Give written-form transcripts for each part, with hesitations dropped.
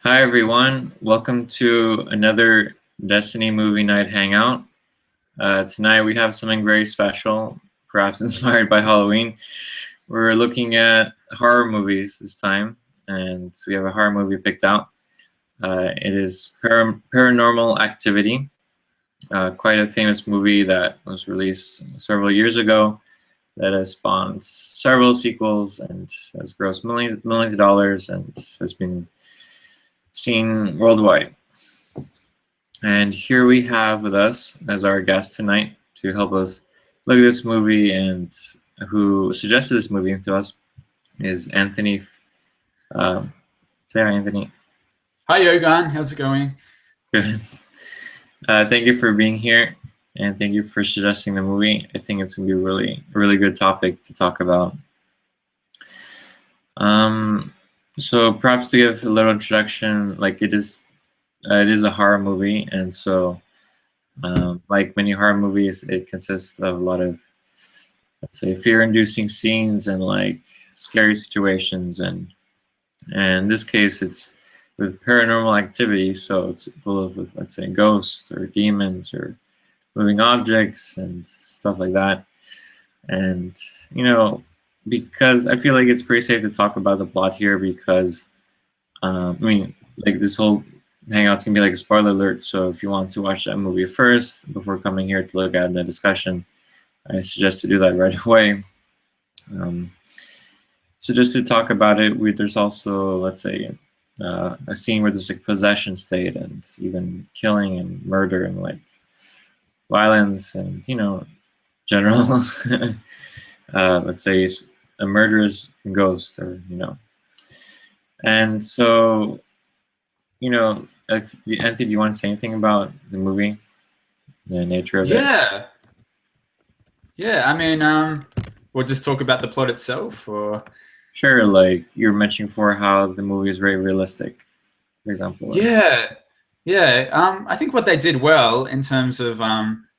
Hi everyone, welcome to another Destiny movie night hangout. Tonight we have something very special, perhaps inspired by Halloween. We're looking at horror movies this time, and we have a horror movie picked out. It is Paranormal Activity, quite a famous movie that was released several years ago that has spawned several sequels and has grossed millions of dollars and has been seen worldwide. And here we have with us as our guest tonight to help us look at this movie, and who suggested this movie to us is Anthony. Say hi, Anthony. Hi, Yogan. How's it going? Good. Thank you for being here, and thank you for suggesting the movie. I think it's going to be a really good topic to talk about. So perhaps to give a little introduction, like it is a horror movie, and so like many horror movies, it consists of a lot of, let's say, fear-inducing scenes and like scary situations, and in this case, it's with paranormal activity, so it's full of, let's say, ghosts or demons or moving objects and stuff like that. And because I feel like it's pretty safe to talk about the plot here, because like this whole hangout's gonna be like a spoiler alert. So if you want to watch that movie first before coming here to look at the discussion, I suggest to do that right away. So just to talk about it, there's also, let's say, a scene where there's like possession state and even killing and murder and like violence and general let's say a murderous ghost, or and so Anthony, do you want to say anything about the movie, the nature of it? Yeah. I mean, we'll just talk about the plot itself, or Sure. Like you were mentioning for how the movie is very realistic, for example. yeah. I think what they did well in terms of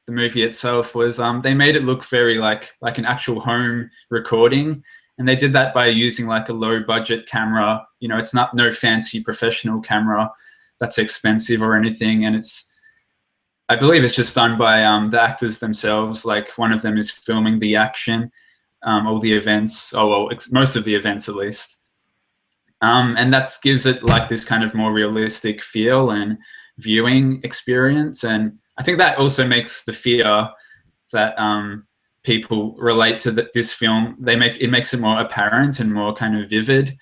the movie itself was they made it look very like an actual home recording, and they did that by using like a low budget camera. It's not no fancy professional camera that's expensive or anything, and I believe it's just done by the actors themselves. Like one of them is filming the action, all the events, most of the events at least. And that gives it like this kind of more realistic feel and viewing experience. And I think that also makes the fear that people relate to this film, it makes it more apparent and more kind of vivid,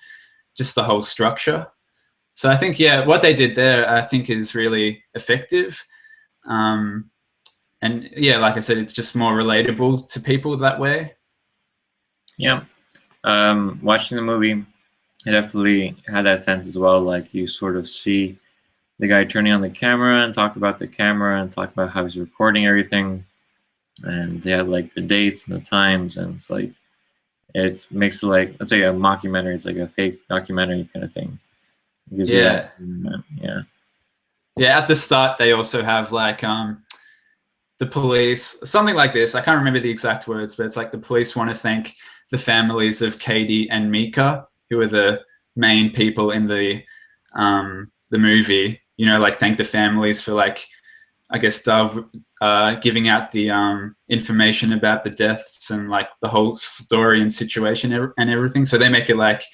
just the whole structure. So I think, yeah, what they did there, I think is really effective. And yeah, like I said, it's just more relatable to people that way. Yeah. Watching the movie, I definitely had that sense as well. Like you sort of see the guy turning on the camera and talk about the camera and talk about how he's recording everything. And they have like the dates and the times, and it's like, it makes it like, let's say, a mockumentary. It's like a fake documentary kind of thing. It gives you that, yeah. Yeah, at the start, they also have like the police, something like this. I can't remember the exact words, but it's like the police want to thank the families of Katie and Mika, who are the main people in the movie. Like thank the families for like, I guess, giving out the information about the deaths and like the whole story and situation and everything. So they make it like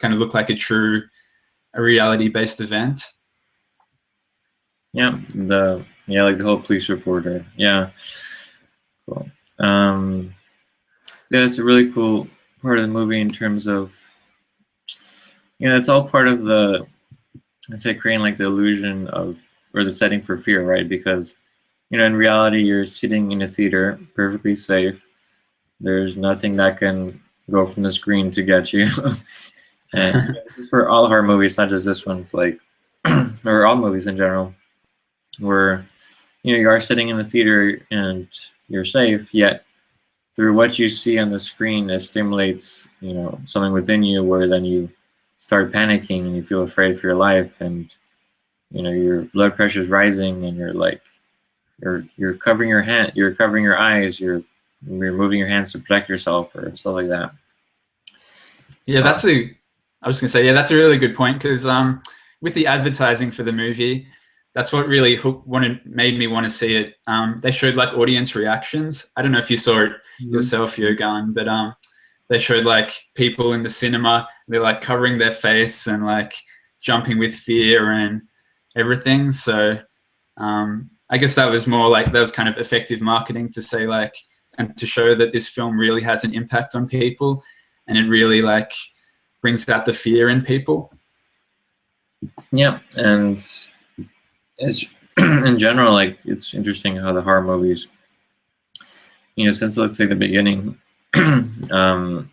kind of look like a reality-based event. Yeah, like the whole police reporter. Yeah, cool. Yeah, it's a really cool part of the movie in terms of, it's all part of the, let's say, creating like the illusion of, or the setting for fear, right? Because in reality, you're sitting in a theater, perfectly safe. There's nothing that can go from the screen to get you. And this is for all horror movies, not just this one. It's like, or all movies in general, where you are sitting in the theater and you're safe, yet through what you see on the screen, it stimulates something within you, where then you start panicking and you feel afraid for your life, and your blood pressure is rising, and you're like, you're covering your hand, you're covering your eyes, you're moving your hands to protect yourself or stuff like that. Yeah, I was gonna say, yeah, that's a really good point, because with the advertising for the movie, that's what really made me want to see it. They showed like audience reactions. I don't know if you saw it yourself, Yogan, but they showed like people in the cinema. They're like covering their face and like jumping with fear and everything. So I guess that was more like, that was kind of effective marketing to say like, and to show that this film really has an impact on people, and it really like brings out the fear in people. Yeah, and it's in general, like, it's interesting how the horror movies, since let's say the beginning, there's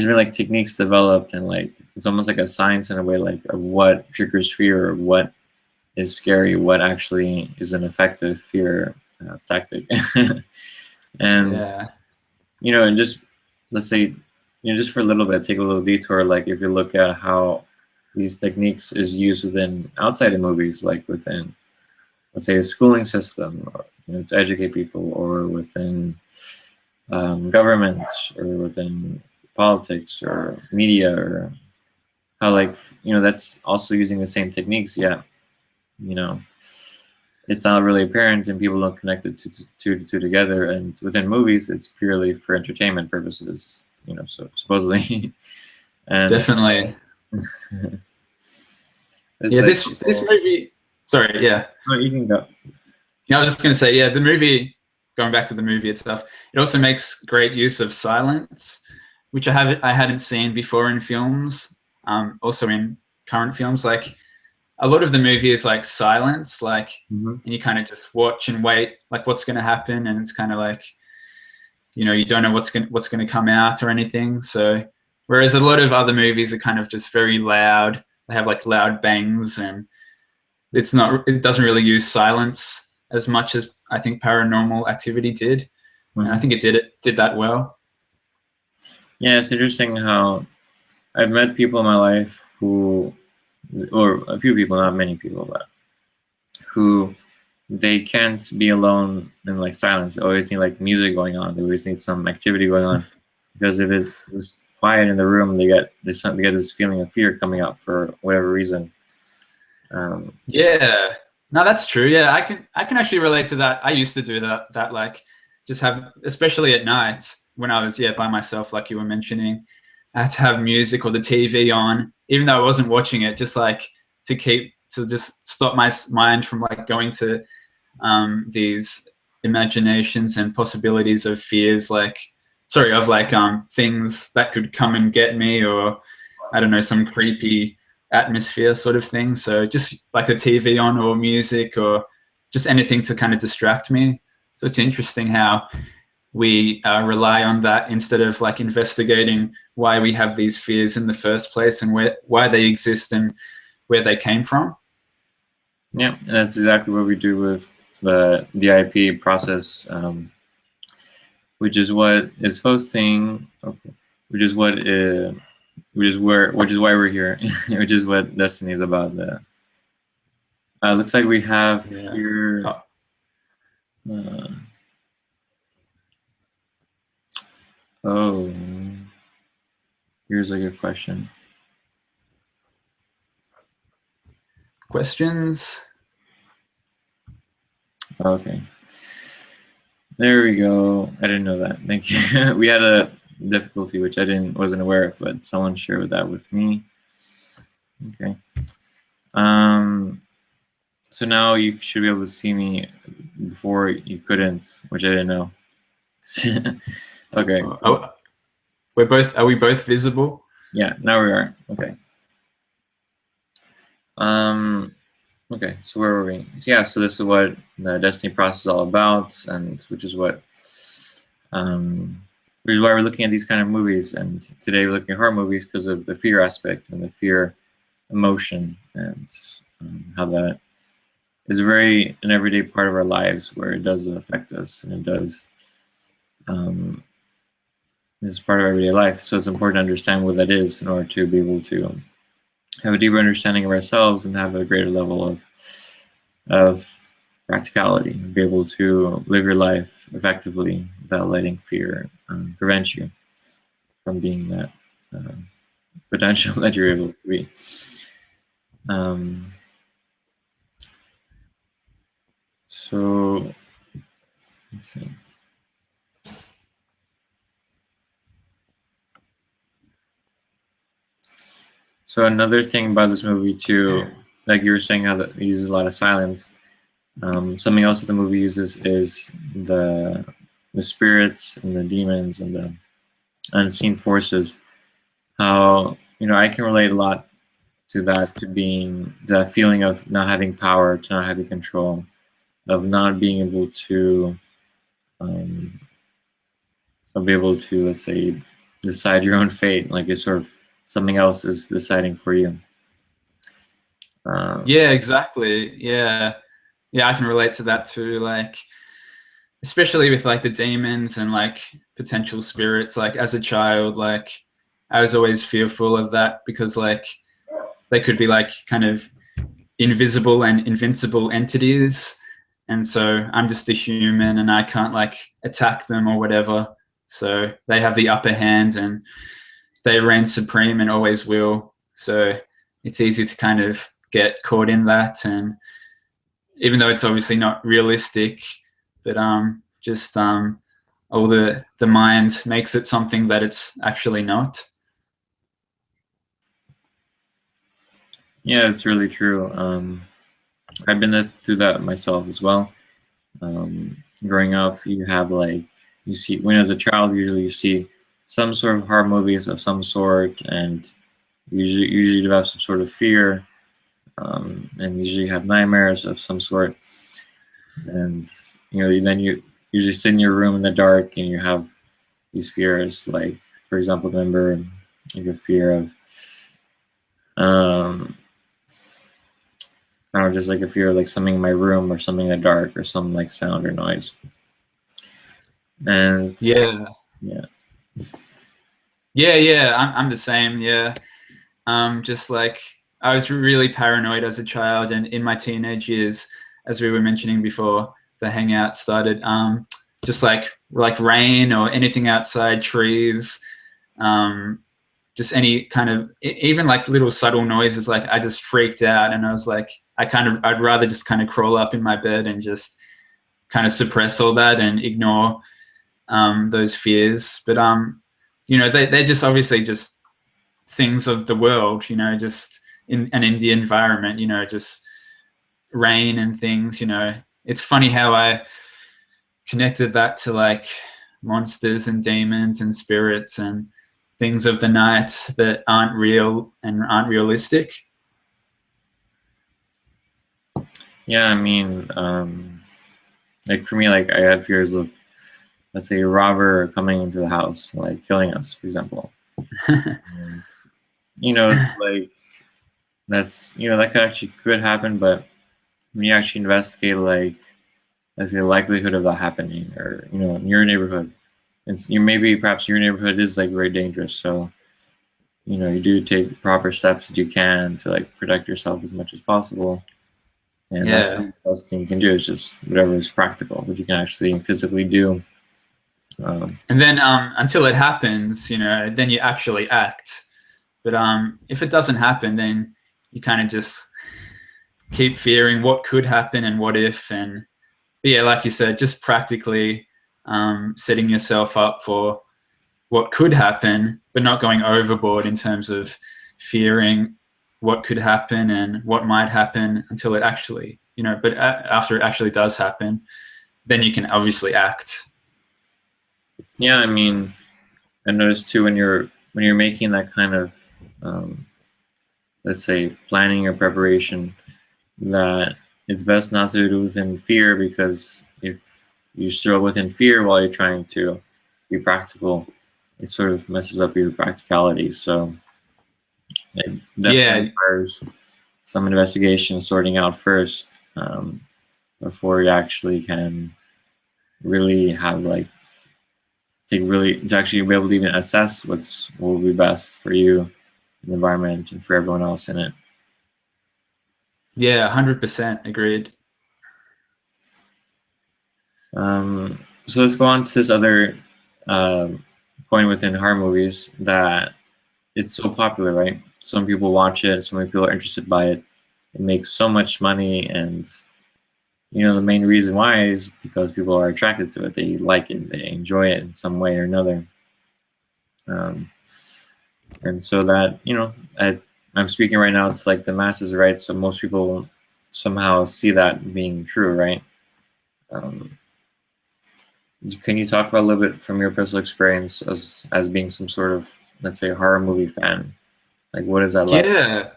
been like techniques developed, and like it's almost like a science in a way, like of what triggers fear, or what is scary, what actually is an effective fear tactic. And and just let's say, just for a little bit, take a little detour. Like if you look at how these techniques is used within outside of movies, like within, let's say, a schooling system, or, to educate people, or within governments, or within politics or media, or how like that's also using the same techniques. Yeah, it's not really apparent, and people don't connect it to together. And within movies, it's purely for entertainment purposes, so supposedly. And definitely. Yeah, like, this movie. Sorry, yeah. No, you can go. Yeah, I was just going to say, yeah, the movie. Going back to the movie itself, it also makes great use of silence, which I hadn't seen before in films. Also in current films, like a lot of the movie is like silence, like, and you kind of just watch and wait, like what's going to happen, and it's kind of like, you don't know what's going to come out or anything. So, whereas a lot of other movies are kind of just very loud, they have like loud bangs, and it doesn't really use silence as much as I think Paranormal Activity did, and I think it did that well. Yeah, it's interesting how I've met people in my life who, or a few people, not many people, but who they can't be alone in like silence. They always need like music going on. They always need some activity going on, because if it's just quiet in the room, they get this feeling of fear coming out for whatever reason. Yeah, no, that's true. Yeah, I can actually relate to that. I used to do that like just have, especially at night when I was by myself, like you were mentioning, I had to have music or the TV on, even though I wasn't watching it, just like to just stop my mind from like going to these imaginations and possibilities of fears, things that could come and get me, or I don't know, some creepy atmosphere sort of thing. So just like a TV on, or music, or just anything to kind of distract me. So it's interesting how we rely on that instead of like investigating why we have these fears in the first place, and why they exist and where they came from. Yeah, and that's exactly what we do with the DIP process, which is what is hosting, which is why we're here, which is what Destiny is about. Looks like we have here. Here's a good question. Questions? Okay. There we go. I didn't know that. Thank you. We had a difficulty which I wasn't aware of, but someone shared that with me. Okay. So now you should be able to see me. Before you couldn't, which I didn't know. Okay. Are we both visible? Yeah, now we are. Okay. Okay, so where were we? Yeah, so this is what the Destiny process is all about, and which is why we're looking at these kind of movies. And today we're looking at horror movies because of the fear aspect and the fear emotion, and how that is an everyday part of our lives, where it does affect us, and it does is part of everyday life. So it's important to understand what that is in order to be able to have a deeper understanding of ourselves and have a greater level of practicality, and be able to live your life effectively without letting fear prevent you from being that potential that you're able to be. Um, so let's see. So another thing about this movie too, like you were saying, how it uses a lot of silence. Something else that the movie uses is the spirits and the demons and the unseen forces. How I can relate a lot to that, to being the feeling of not having power, to not having control, of not being able to um, be able to, let's say, decide your own fate. Like it's sort of something else is deciding for you. Yeah, exactly. Yeah, yeah, I can relate to that too. Like, especially with like the demons and like potential spirits. Like as a child, like I was always fearful of that because like they could be like kind of invisible and invincible entities, and so I'm just a human and I can't like attack them or whatever. So they have the upper hand and they reign supreme and always will. So it's easy to kind of get caught in that, and even though it's obviously not realistic, but just all the mind makes it something that it's actually not. Yeah, it's really true. I've been through that myself as well. Growing up, you have like you see when as a child, usually you see some sort of horror movies of some sort, and usually develop some sort of fear, and usually have nightmares of some sort. And then you usually sit in your room in the dark and you have these fears. Like, for example, remember like a fear of um, I don't know, just like a fear of like something in my room or something in the dark or some like sound or noise. And Yeah, yeah, yeah. I'm the same. Yeah, just like I was really paranoid as a child, and in my teenage years, as we were mentioning before the hangout started, just like rain or anything outside, trees, um, just any kind of even like little subtle noises, like I just freaked out, and I was like I'd rather just kind of crawl up in my bed and just kind of suppress all that and ignore those fears. But they're just obviously just things of the world, just in the environment, just rain and things. It's funny how I connected that to like monsters and demons and spirits and things of the night that aren't real and aren't realistic. yeah. I mean, like for me, like I had fears of, let's say, a robber coming into the house, like killing us, for example. And, it's like that could happen, but when you actually investigate, like, let's say, the likelihood of that happening, or in your neighborhood, and maybe perhaps your neighborhood is like very dangerous, so you do take the proper steps that you can to like protect yourself as much as possible. And that's Yeah. the best thing you can do, is just whatever is practical, what you can actually physically do. And then until it happens, then you actually act. But if it doesn't happen, then you kind of just keep fearing what could happen and what if. And yeah, like you said, just practically setting yourself up for what could happen, but not going overboard in terms of fearing what could happen and what might happen until it actually, but after it actually does happen, then you can obviously act. yeah, I mean, I noticed too, when you're making that kind of um, let's say planning or preparation, that it's best not to do within fear, because if you struggle within fear while you're trying to be practical, it sort of messes up your practicality. So it definitely Yeah, requires some investigation, sorting out first, before you actually can really have like to actually be able to even assess what will be best for you, the environment, and for everyone else in it. yeah, 100% agreed. So let's go on to this other uh, point within horror movies, that it's so popular, right? Some people watch it, so many people are interested by it. it makes so much money, and the main reason why is because people are attracted to it. They like it. They enjoy it in some way or another. Um, and so that I'm speaking right now to like the masses, right? So most people somehow see that being true, right? Um, can you talk about a little bit from your personal experience as being some sort of, let's say, horror movie fan? Like, what is that like? Yeah,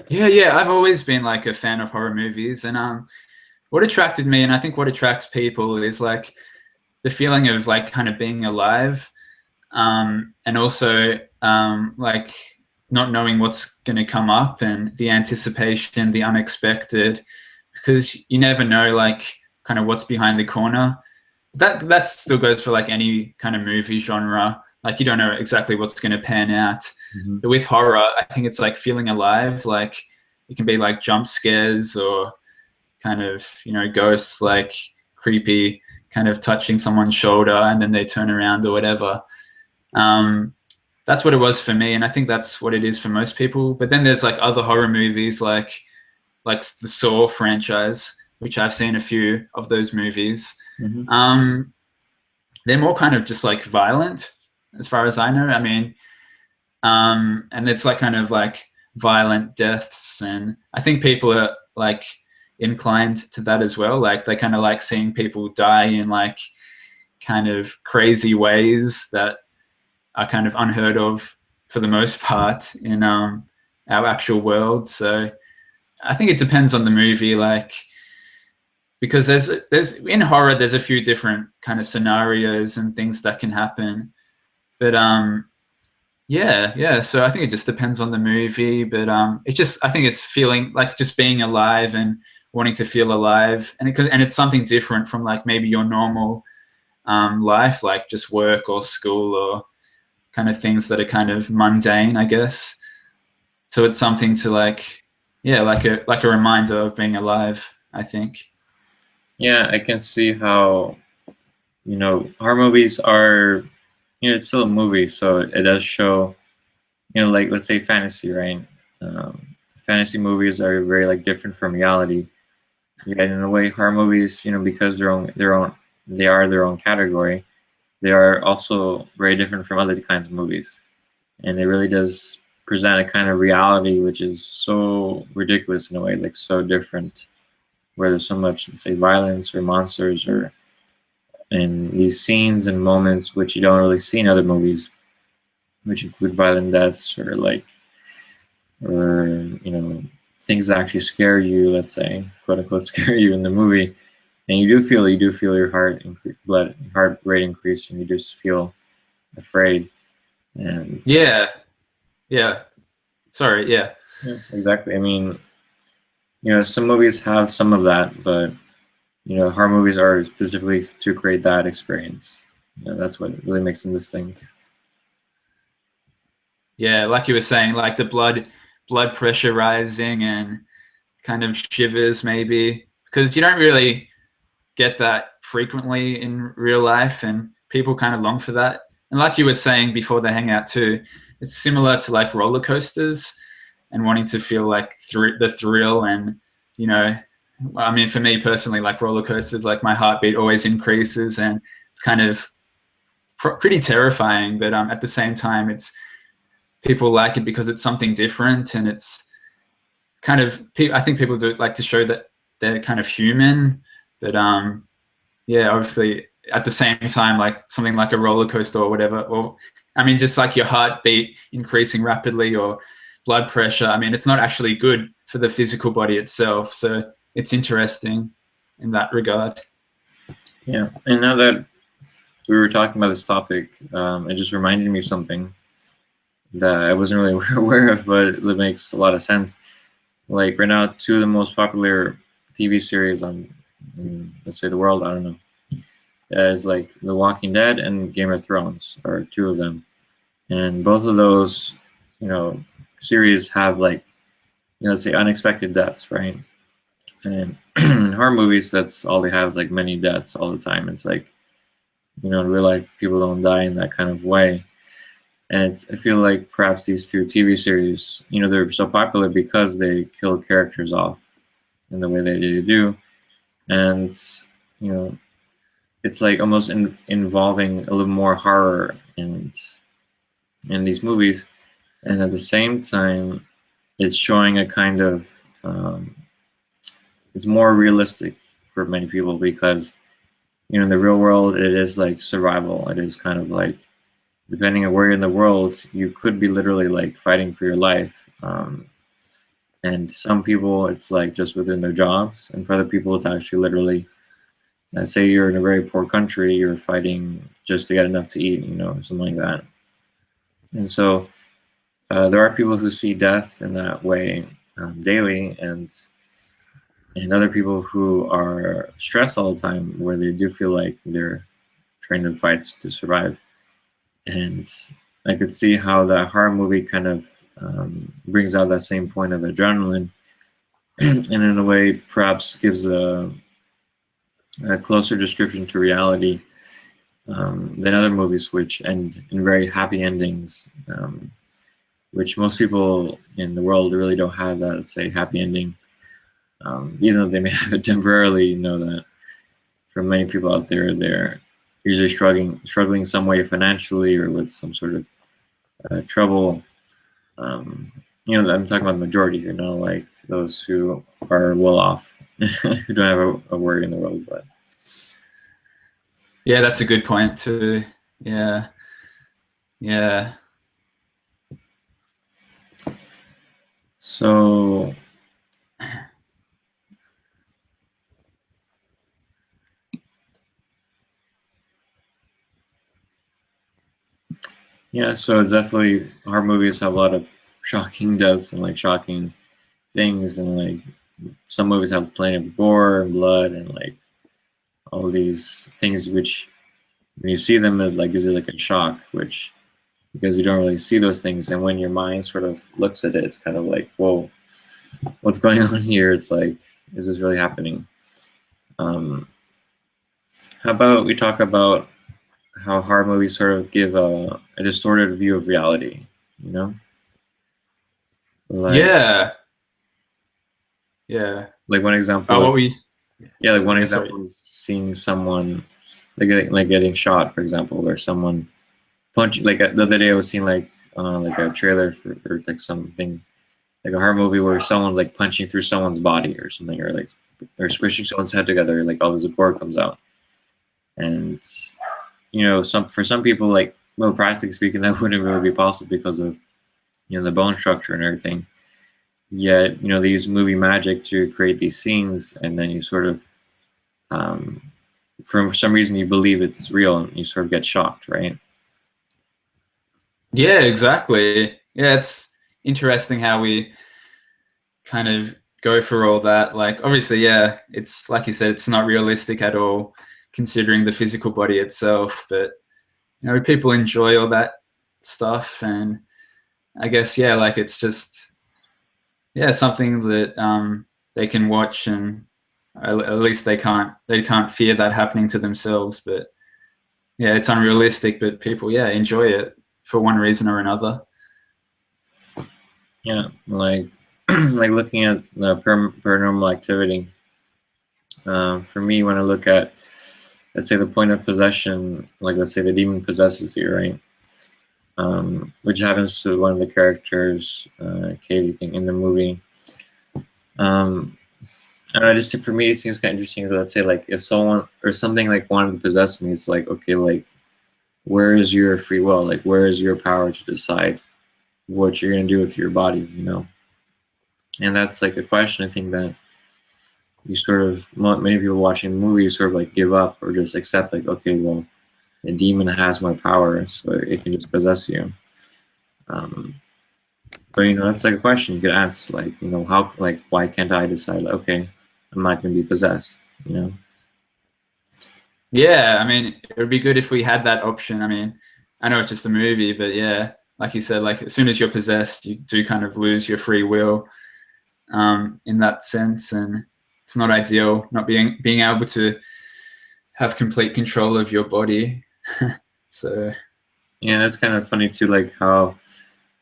Yeah. yeah. I've always been like a fan of horror movies, and what attracted me, and I think what attracts people, is like the feeling of like kind of being alive, and also like not knowing what's going to come up, and the anticipation, the unexpected, because you never know like kind of what's behind the corner. That still goes for like any kind of movie genre. Like you don't know exactly what's going to pan out. Mm-hmm. But with horror, I think it's like feeling alive. Like it can be like jump scares or kind of ghosts, like creepy, kind of touching someone's shoulder and then they turn around or whatever. That's what it was for me, and I think that's what it is for most people. But then there's like other horror movies, like the Saw franchise, which I've seen a few of those movies. Mm-hmm. They're more kind of just like violent, as far as I know. I mean, and it's like kind of like violent deaths, and I think people are like inclined to that as well. Like they kind of like seeing people die in like kind of crazy ways that are kind of unheard of for the most part in our actual world. So I think it depends on the movie, like because there's in horror there's a few different kind of scenarios and things that can happen, but yeah. So I think it just depends on the movie, but it's just I think it's feeling like just being alive and wanting to feel alive, and it's something different from like maybe your normal life, like just work or school or kind of things that are kind of mundane, I guess. So it's something to like, yeah, like a reminder of being alive, I think. Yeah, I can see how horror movies are. It's still a movie, so it does show. Like let's say fantasy, right? Fantasy movies are very like different from reality. Yeah, in a way, horror movies, because they are their own category. They are also very different from other kinds of movies, and it really does present a kind of reality which is so ridiculous in a way, like so different, where there's so much, let's say, violence or monsters or in these scenes and moments which you don't really see in other movies, which include violent deaths or things that actually scare you, let's say, quote unquote, scare you in the movie, and you do feel your heart rate increase, and you just feel afraid. And Yeah. Sorry. Yeah. yeah, exactly. I mean, some movies have some of that, but horror movies are specifically to create that experience. That's what really makes them distinct. Yeah. Like you were saying, like the blood pressure rising and kind of shivers maybe, because you don't really get that frequently in real life, and people kind of long for that. And like you were saying before the hangout too, it's similar to like roller coasters and wanting to feel like the thrill. And I mean, for me personally, like roller coasters, like my heartbeat always increases, and it's kind of pretty terrifying. But at the same time, it's people like it because it's something different, and it's kind of I think people do like to show that they're kind of human. But yeah, obviously at the same time, like something like a roller coaster or whatever, or I mean, just like your heartbeat increasing rapidly or blood pressure. I mean, it's not actually good for the physical body itself. So it's interesting in that regard. Yeah, and now that we were talking about this topic, it just reminded me of something that I wasn't really aware of, but it makes a lot of sense. Like right now, two of the most popular TV series in, let's say, the world, I don't know, is like The Walking Dead and Game of Thrones are two of them, and both of those, series have like, let's say, unexpected deaths, right? And in horror movies, that's all they have is like many deaths all the time. It's like, in real life, people don't die in that kind of way. And I feel like perhaps these two TV series, they're so popular because they kill characters off in the way they do, and you know, it's like almost involving a little more horror in these movies, and at the same time, it's showing a kind of it's more realistic for many people because in the real world it is like survival. It is kind of like depending on where you're in the world, you could be literally like fighting for your life. And some people, it's like just within their jobs, and for other people, it's actually literally. Say you're in a very poor country, you're fighting just to get enough to eat, something like that. And so there are people who see death in that way daily, and other people who are stressed all the time, where they do feel like they're trying to fight to survive. And I could see how that horror movie kind of brings out that same point of adrenaline, and in a way, perhaps gives a closer description to reality than other movies, which end in very happy endings, which most people in the world really don't have that, say, happy ending. Even though they may have it temporarily, that for many people out there, they're usually struggling some way financially or with some sort of trouble. I'm talking about the majority here, not like those who are well off, who don't have a worry in the world. But yeah, that's a good point too. Yeah. So yeah, so definitely horror movies have a lot of shocking deaths and like shocking things, and like some movies have plenty of gore and blood and like all these things which when you see them it like gives you like a shock, which because you don't really see those things, and when your mind sort of looks at it, it's kind of like, whoa, what's going on here? It's like, is this really happening? How about we talk about how horror movies sort of give a distorted view of reality, you know? Like Yeah. like one example, Oh, like, what we? like one Yeah, sorry. example is seeing someone like getting shot, for example, or someone punch. Like the other day, I was seeing like a trailer for or like something like a horror movie where someone's like punching through someone's body or something, or like or squishing someone's head together, like all this gore comes out. And for some people, like, well, practically speaking, that wouldn't really be possible because of the bone structure and everything. Yet they use movie magic to create these scenes, and then you sort of for some reason you believe it's real, and you sort of get shocked, right? Yeah, exactly. Yeah, it's interesting how we kind of go for all that. Like, obviously, yeah, it's like you said, it's not realistic at all, considering the physical body itself. But people enjoy all that stuff, and I guess yeah, like it's just something that they can watch, and at least they can't fear that happening to themselves. But yeah, it's unrealistic, but people enjoy it for one reason or another. Yeah, like like looking at the paranormal activity. For me, when I look at, let's say, the point of possession, like let's say the demon possesses you, right? Which happens to one of the characters, Katie, thing in the movie. I don't know, just for me, it seems kind of interesting. Let's say, like, if someone or something like wanted to possess me, it's like, okay, like, where is your free will? Like, where is your power to decide what you're gonna do with your body? And that's like a question I think that you sort of many people watching the movie sort of like give up or just accept, like, okay, well, the demon has my power, so it can just possess you. But that's like a question you could ask, like, how, like, why can't I decide, like, okay, I'm not going to be possessed. Yeah, I mean, it would be good if we had that option. I mean, I know it's just a movie, but yeah, like you said, like as soon as you're possessed, you do kind of lose your free will in that sense, and it's not ideal not being able to have complete control of your body. So Yeah, that's kind of funny too, like how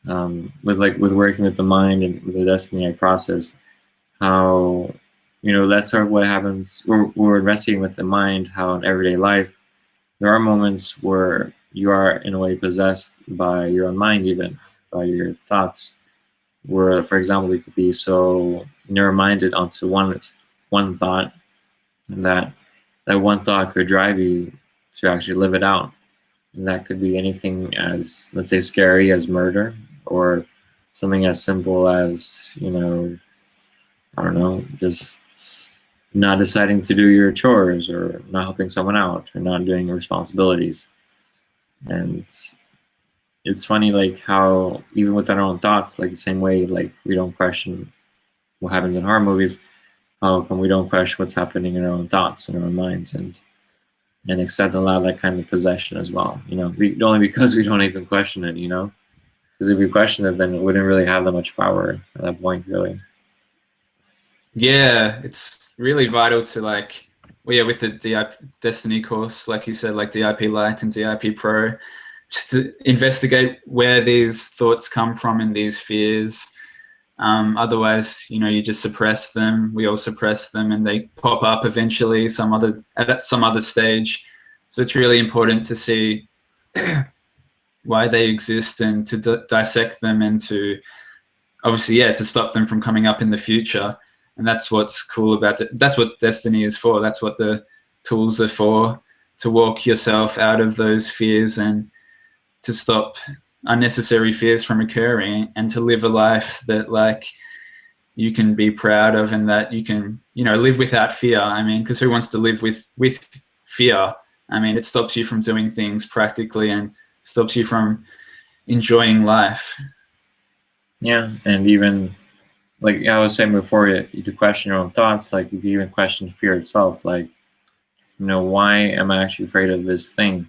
with working with the mind and with the destiny process, how that's sort of what happens. We're investigating with the mind how in everyday life there are moments where you are in a way possessed by your own mind, even by your thoughts. Where, for example, you could be so narrow-minded onto one thought that that one thought could drive you to actually live it out. And that could be anything as, let's say, scary as murder, or something as simple as, I don't know, just not deciding to do your chores, or not helping someone out, or not doing your responsibilities. And it's funny, like how even with our own thoughts, like the same way, like we don't question what happens in horror movies, how come we don't question what's happening in our own thoughts, in our own minds, and accept and allow that kind of possession as well. Only because we don't even question it. Because if we question it, then it wouldn't really have that much power at that point, really. Yeah, it's really vital to like, well, yeah, with the Destiny course, like you said, like DIP Lite and DIP Pro, just to investigate where these thoughts come from and these fears. Otherwise, you just suppress them. We all suppress them, and they pop up eventually at some other stage. So it's really important to see why they exist and to dissect them, and to obviously, yeah, to stop them from coming up in the future. And that's what's cool about it. That's what Destiny is for. That's what the tools are for, to walk yourself out of those fears and to stop unnecessary fears from occurring, and to live a life that like you can be proud of, and that you can, live without fear. I mean, because who wants to live with fear? I mean, it stops you from doing things practically and stops you from enjoying life. Yeah, and even like I was saying before, you to question your own thoughts. Like you can even question fear itself. Like, why am I actually afraid of this thing?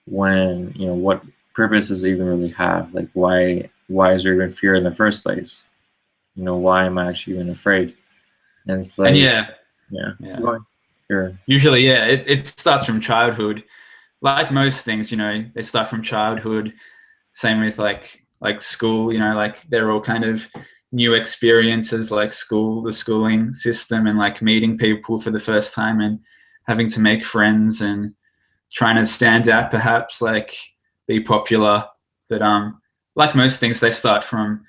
When what purpose does it even really have? Like, why is there even fear in the first place? Why am I actually even afraid? And it's And like, yeah, yeah, yeah. sure. Usually, yeah, it starts from childhood. Like most things, they start from childhood. Same with like school, like they're all kind of new experiences, like school, the schooling system, and like meeting people for the first time and having to make friends and trying to stand out, perhaps like be popular. But like most things, they start from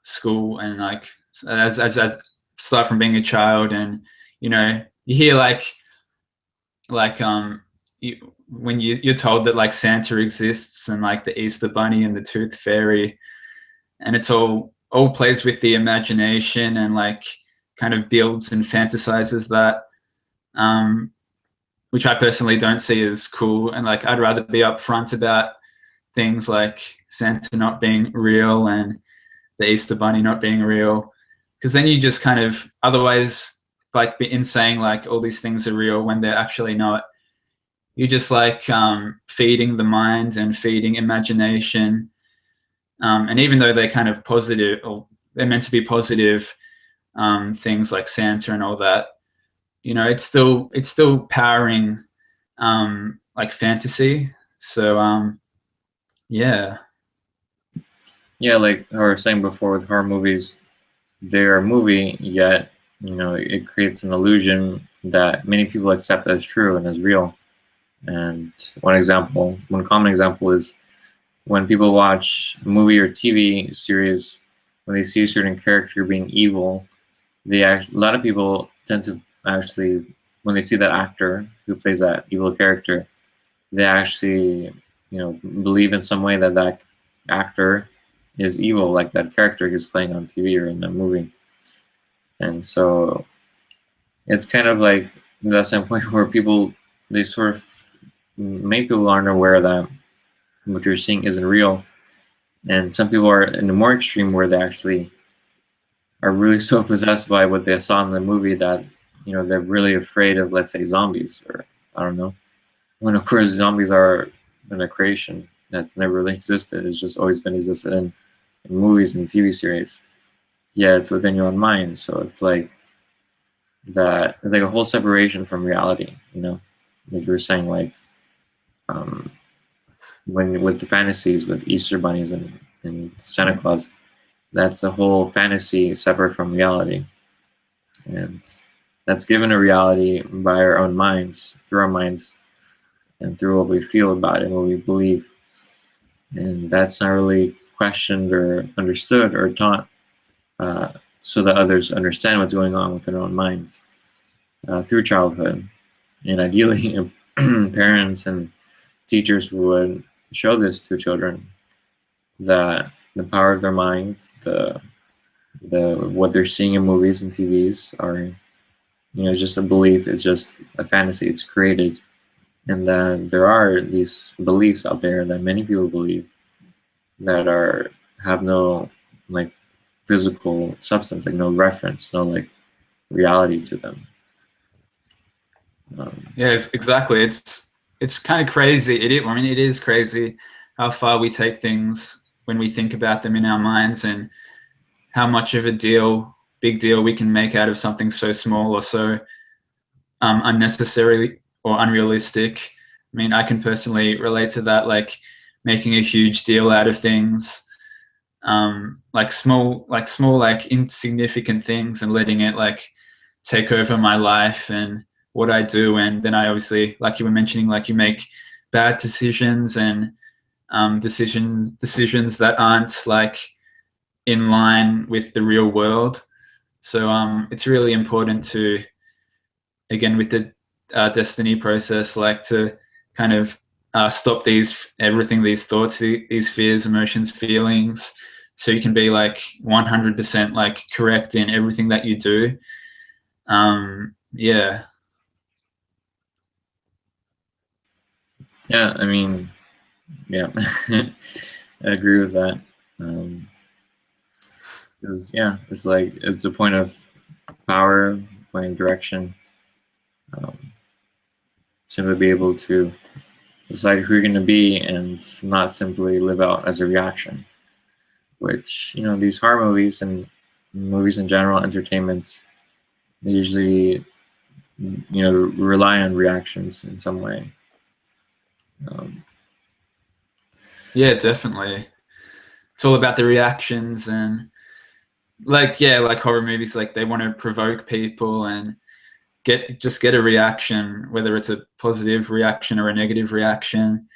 school, and like as I start from being a child. And you hear like when you're told that like Santa exists, and like the Easter Bunny and the Tooth Fairy, and it's all plays with the imagination, and like kind of builds and fantasizes that, which I personally don't see as cool. And like I'd rather be upfront about things like Santa not being real and the Easter Bunny not being real, because then you just kind of, otherwise, like in saying like all these things are real when they're actually not, you just like feeding the mind and feeding imagination. And even though they're kind of positive, or they're meant to be positive, things like Santa and all that, it's still powering like fantasy. So yeah. Yeah, like I was saying before with horror movies, they're a movie, yet it creates an illusion that many people accept as true and as real. And one common example is when people watch a movie or TV series, when they see a certain character being evil, a lot of people tend to actually, when they see that actor who plays that evil character, they actually, believe in some way that that actor is evil, like that character he's playing on TV or in the movie. And so it's kind of like that same point where they sort of make people aren't aware that what you're seeing isn't real. And some people are in the more extreme where they actually are really so possessed by what they saw in the movie that they're really afraid of, let's say, zombies, or I don't know. When of course zombies are a creation that's never really existed. It's just always been existed in movies and TV series. Yeah, it's within your own mind. So it's like that. It's like a whole separation from reality. Like you were saying, like when with the fantasies with Easter bunnies and Santa Claus, that's a whole fantasy separate from reality, and that's given a reality by our own minds, through our minds, and through what we feel about it, what we believe, and that's not really questioned or understood or taught, so that others understand what's going on with their own minds through childhood. And ideally, parents and teachers would show this to children, that the power of their mind, the what they're seeing in movies and TVs are, just a belief. It's just a fantasy. It's created, and that there are these beliefs out there that many people believe that have no like physical substance, like no reference, no like reality to them. Yeah, exactly. It's kind of crazy. I mean, it is crazy how far we take things when we think about them in our minds, and how much of a big deal we can make out of something so small or so unnecessary or unrealistic. I mean, I can personally relate to that, like making a huge deal out of things, like insignificant things, and letting it like take over my life and what I do. And then I obviously, like you were mentioning, like you make bad decisions, and decisions that aren't like in line with the real world. So it's really important to, again, with the Desteni process, like to kind of stop these thoughts, these fears, emotions, feelings, so you can be like 100% like correct in everything that you do. Yeah. Yeah, I mean, yeah, I agree with that. Because it's like it's a point of power, point of direction. Um, Simply be able to decide who you're going to be and not simply live out as a reaction. Which these horror movies and movies in general, entertainment, they usually rely on reactions in some way. Um, Yeah, definitely. It's all about the reactions, and like, yeah, like horror movies, like they want to provoke people and get a reaction, whether it's a positive reaction or a negative reaction.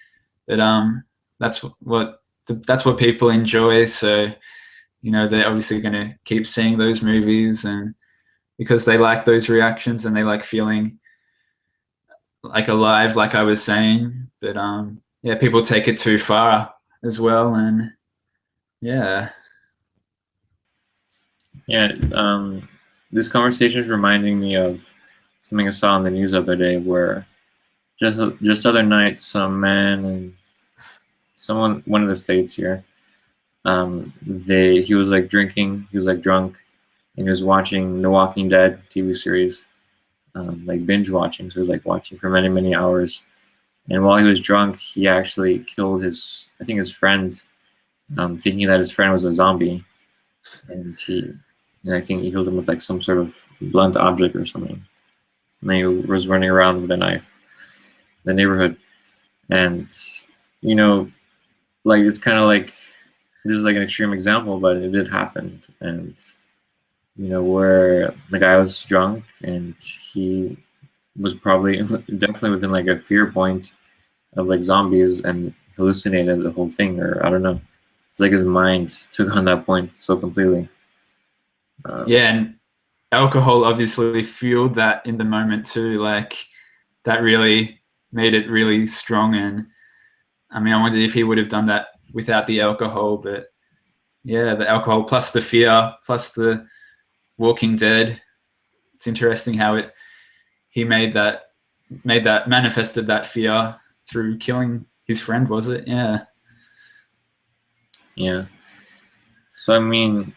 But that's what that's what people enjoy. So they're obviously going to keep seeing those movies, and because they like those reactions and they like feeling like alive, like I was saying. But yeah, people take it too far as well, and yeah. yeah, this conversation is reminding me of something I saw on the news the other day, where just other night, some man and one of the states here, he was like drinking, he was like drunk, and he was watching The Walking Dead TV series, like binge watching. So he was like watching for many, many hours. And while he was drunk, he actually killed I think his friend, thinking that his friend was a zombie. And I think he killed him with like some sort of blunt object or something. And then he was running around with a knife in the neighborhood. And, you know, like it's kind of like, this is like an extreme example, but it did happen. And, where the guy was drunk and he was probably definitely within like a fear point of like zombies and hallucinated the whole thing, or I don't know. It's like his mind took on that point so completely. Yeah, and alcohol obviously fueled that in the moment too. Like that really made it really strong. And I mean, I wonder if he would have done that without the alcohol. But yeah, the alcohol plus the fear plus the Walking Dead. It's interesting how he manifested that fear through killing his friend. Was it? Yeah. Yeah. So I mean,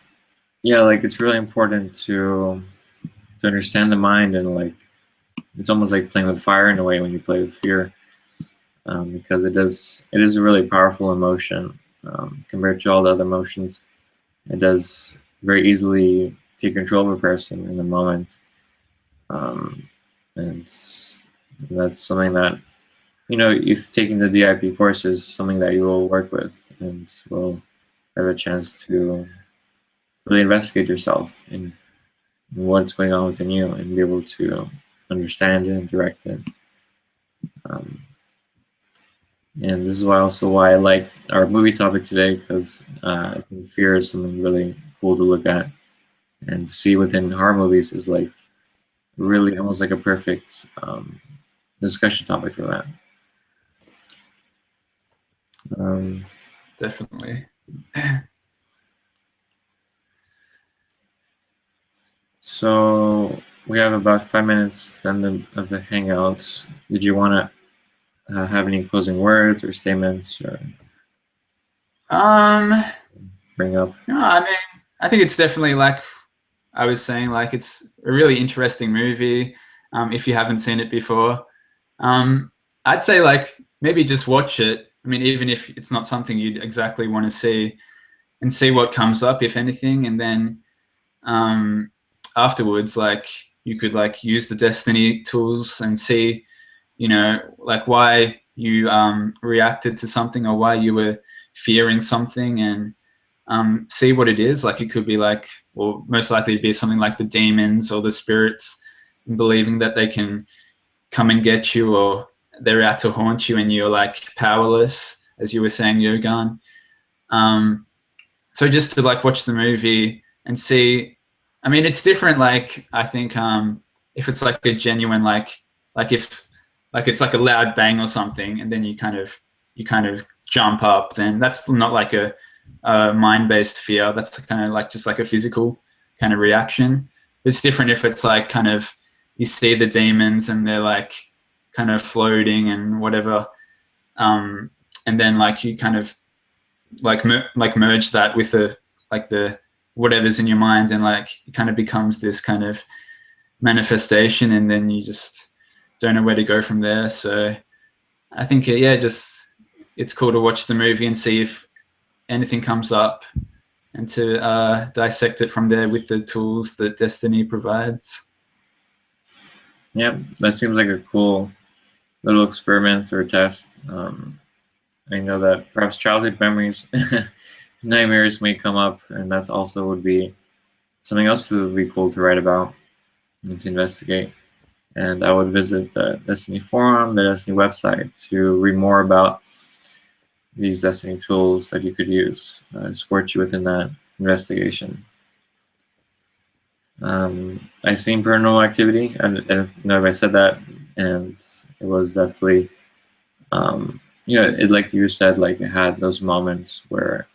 yeah, like it's really important to understand the mind, and like it's almost like playing with fire in a way when you play with fear, because it is a really powerful emotion, compared to all the other emotions. It does very easily take control of a person in the moment, and that's something that if taking the DIP course is something that you will work with and will have a chance to really investigate yourself and what's going on within you and be able to understand it and direct it. And this is why I liked our movie topic today, because I think fear is something really cool to look at and see within horror movies is like really almost like a perfect discussion topic for that. Definitely. So we have about 5 minutes to end of the hangouts. Did you want to have any closing words or statements or bring up? No, I mean, I think it's definitely, like I was saying, like it's a really interesting movie. If you haven't seen it before, I'd say like maybe just watch it. I mean, even if it's not something you'd exactly want to see, and see what comes up, if anything, and then afterwards, like you could like use the Desteni tools and see, like why you reacted to something or why you were fearing something, and see what it is. Like it could be like, or most likely be something like the demons or the spirits, and believing that they can come and get you, or they're out to haunt you and you're like powerless, as you were saying, Yogan. So just to like watch the movie and see, I mean, it's different. Like I think if it's like a genuine, like if like it's like a loud bang or something, and then you kind of jump up, then that's not like a mind-based fear. That's kind of like just like a physical kind of reaction. It's different if it's like kind of you see the demons and they're like kind of floating and whatever, and then like you kind of like merge that with the whatever's in your mind, and like it kind of becomes this kind of manifestation, and then you just don't know where to go from there. So I think just it's cool to watch the movie and see if anything comes up, and to dissect it from there with the tools that Desteni provides. Yeah, that seems like a cool little experiment or test. I know that perhaps childhood memories, nightmares may come up, and that's also would be something else that would be cool to write about and to investigate. And I would visit the Desteni forum, the Desteni website, to read more about these Desteni tools that you could use to support you within that investigation. I've seen Paranormal Activity. I don't know if I said that, and it was definitely, it, like you said, like it had those moments where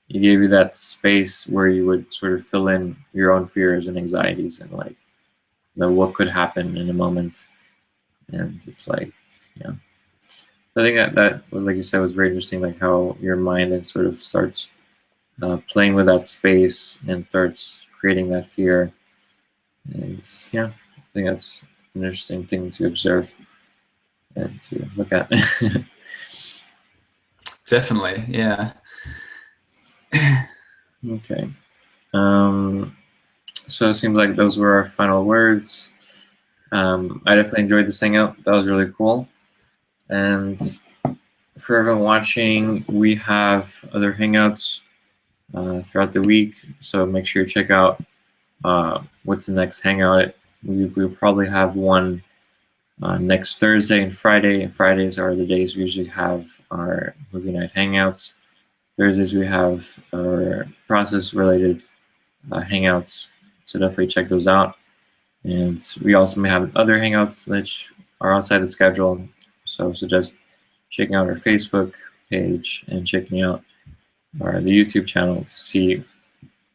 it gave you that space where you would sort of fill in your own fears and anxieties and like what could happen in a moment. And it's like, yeah. I think that was, like you said, was very interesting, like how your mind then sort of starts playing with that space and starts creating that fear. And yeah, I think that's an interesting thing to observe and to look at. Definitely, yeah. Okay. So it seems like those were our final words. I definitely enjoyed this hangout. That was really cool. And for everyone watching, we have other hangouts throughout the week. So make sure you check out what's the next hangout. We'll probably have one next Thursday and Friday. And Fridays are the days we usually have our movie night hangouts. Thursdays we have our process-related hangouts. So definitely check those out. And we also may have other hangouts that are outside the schedule. So I suggest checking out our Facebook page and checking out the YouTube channel to see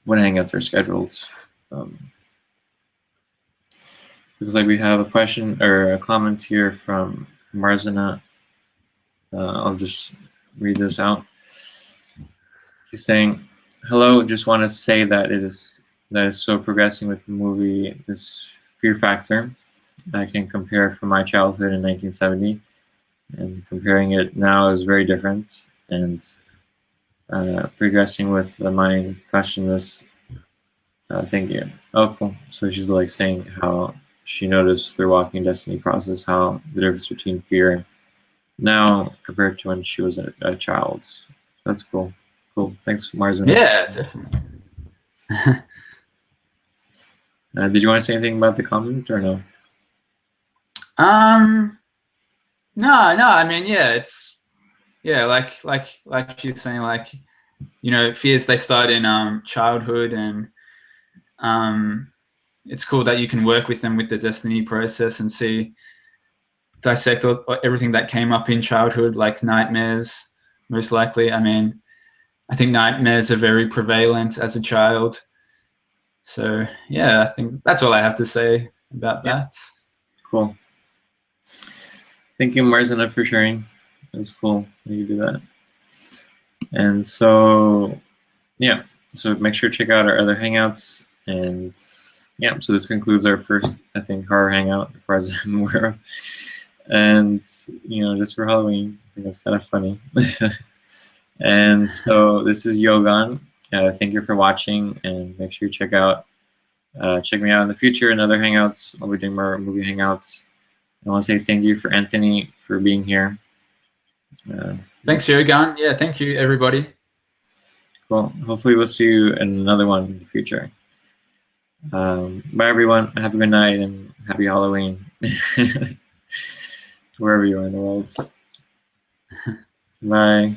when hangouts are scheduled. Looks like we have a question or a comment here from Marzana. I'll just read this out. She's saying, "Hello, just want to say that is so progressing with the movie, this fear factor. I can compare from my childhood in 1970, and comparing it now is very different. And progressing with the mind question this. Thank you. Oh, cool. So she's like saying how she noticed through walking Desteni process how the difference between fear now compared to when she was a child. So that's cool. Cool. Thanks, Marzin. Yeah, definitely. Did you want to say anything about the comment or no? No. I mean, yeah, it's like you're saying, like, you know, fears, they start in childhood, and it's cool that you can work with them with the Desteni process and dissect everything that came up in childhood, like nightmares, most likely. I mean, I think nightmares are very prevalent as a child. So yeah, I think that's all I have to say about that. Cool. Thank you, Marzina, for sharing. It was cool that you do that. And so, yeah, so make sure to check out our other hangouts. And yeah, so this concludes our first, I think, horror hangout, as far as I'm aware of. And, you know, just for Halloween, I think that's kind of funny. And so this is Yogan. Thank you for watching, and make sure you check me out in the future in other hangouts. I'll be doing more movie hangouts. I want to say thank you for Anthony for being here. Thanks, Yogan. Yeah, thank you, everybody. Well, hopefully we'll see you in another one in the future. Bye, everyone. Have a good night and happy Halloween. Wherever you are in the world. Bye.